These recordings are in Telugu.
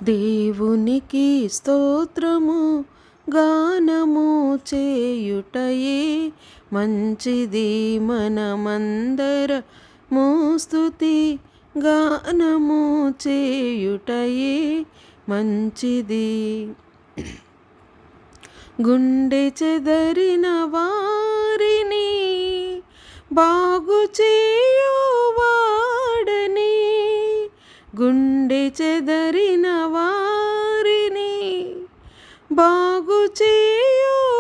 దేవునికి స్తోత్రము గానము చేయుటయే మంచిది. మనమందరము స్తుతి గానము చేయుటయే మంచిది. గుండె చెదరిన వారిని బాగు చేయువాడని, గుండె చెదరిన వారిని బాగు చేయువాడని,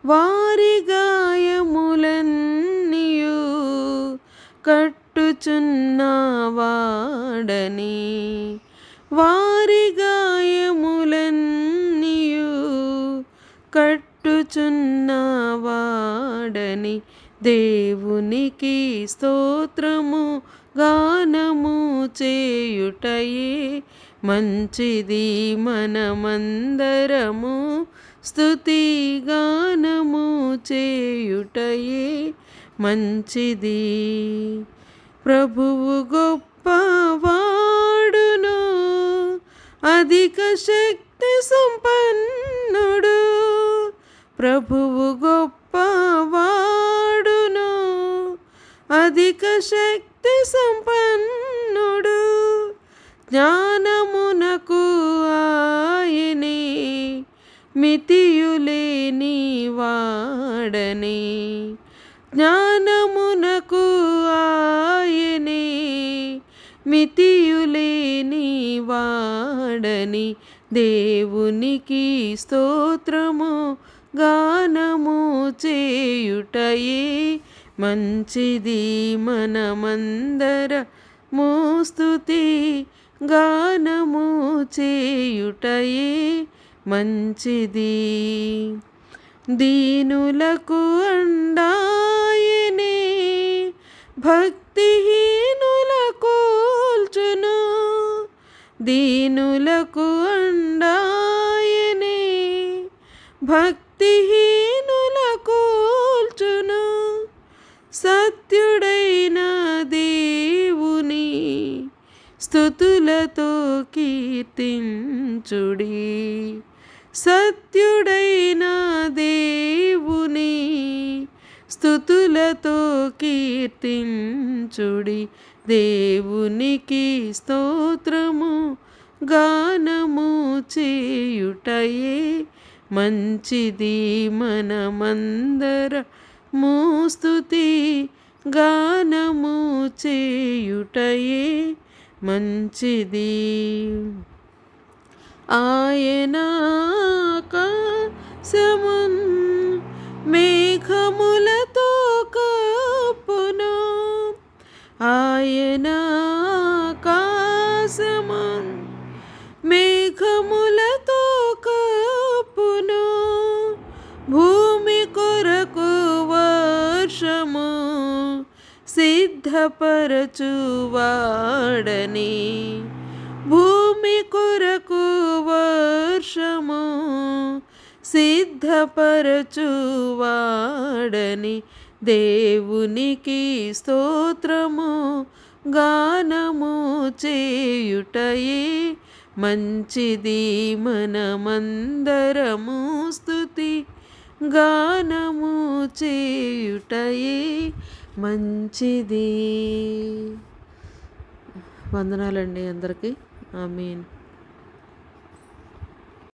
వారి గాయములన్నీయు కట్టుచున్నవాడని, వారి గాయములన్నీయు కట్టుచున్నవాడని. దేవునికి స్తోత్రము గానము చేయుటయే మంచిది. మనమందరము స్తుతి గానము చేయుటయే మంచిది. ప్రభువు గొప్పవాడును, అధిక శక్తి సంపన్నుడు. ప్రభువు గొప్పవాడును, అధిక శక్తి సంపన్నుడు. జ్ఞానమునకు ఆయనే మితియులేని వాడని, జ్ఞానమునకు ఆయనే మితియులేని వాడని. దేవునికి స్తోత్రము గానము చేయుటయే మంచిది. మనమందరము స్తుతి గానము చేయుటయే మంచిది. దీనులకు అండాయనే భక్తిహీనుల కూల్చును, దీనులకు అండాయనే భక్తిహీనుల కూల్చును. సత్యుడైన దేవుని స్తుతులతో కీర్తించుడి, సత్యుడైన దేవుని స్తుతులతో కీర్తించుడి. దేవునికి స్తోత్రము గానము చేయుటయే మంచిది. మనమందరము స్తుతి గానము చేయుటయే మంచిది. ఆయన ఆకాశమున్ మేఘములతో కప్పును, ఆయన ఆకాశమున్ మేఘములతో కప్పును. భూమి కొరకు వర్షము సిద్ధపరచువాడని, భూమి కొరకు వర్షము సిద్ధపరచువాడని. దేవునికి స్తోత్రము గానము చేయుటయే మంచిది. మనమందరము స్తుతి గానము చేయుటయే మంచిది. వందనాలండి అందరికీ. ఆమేన్.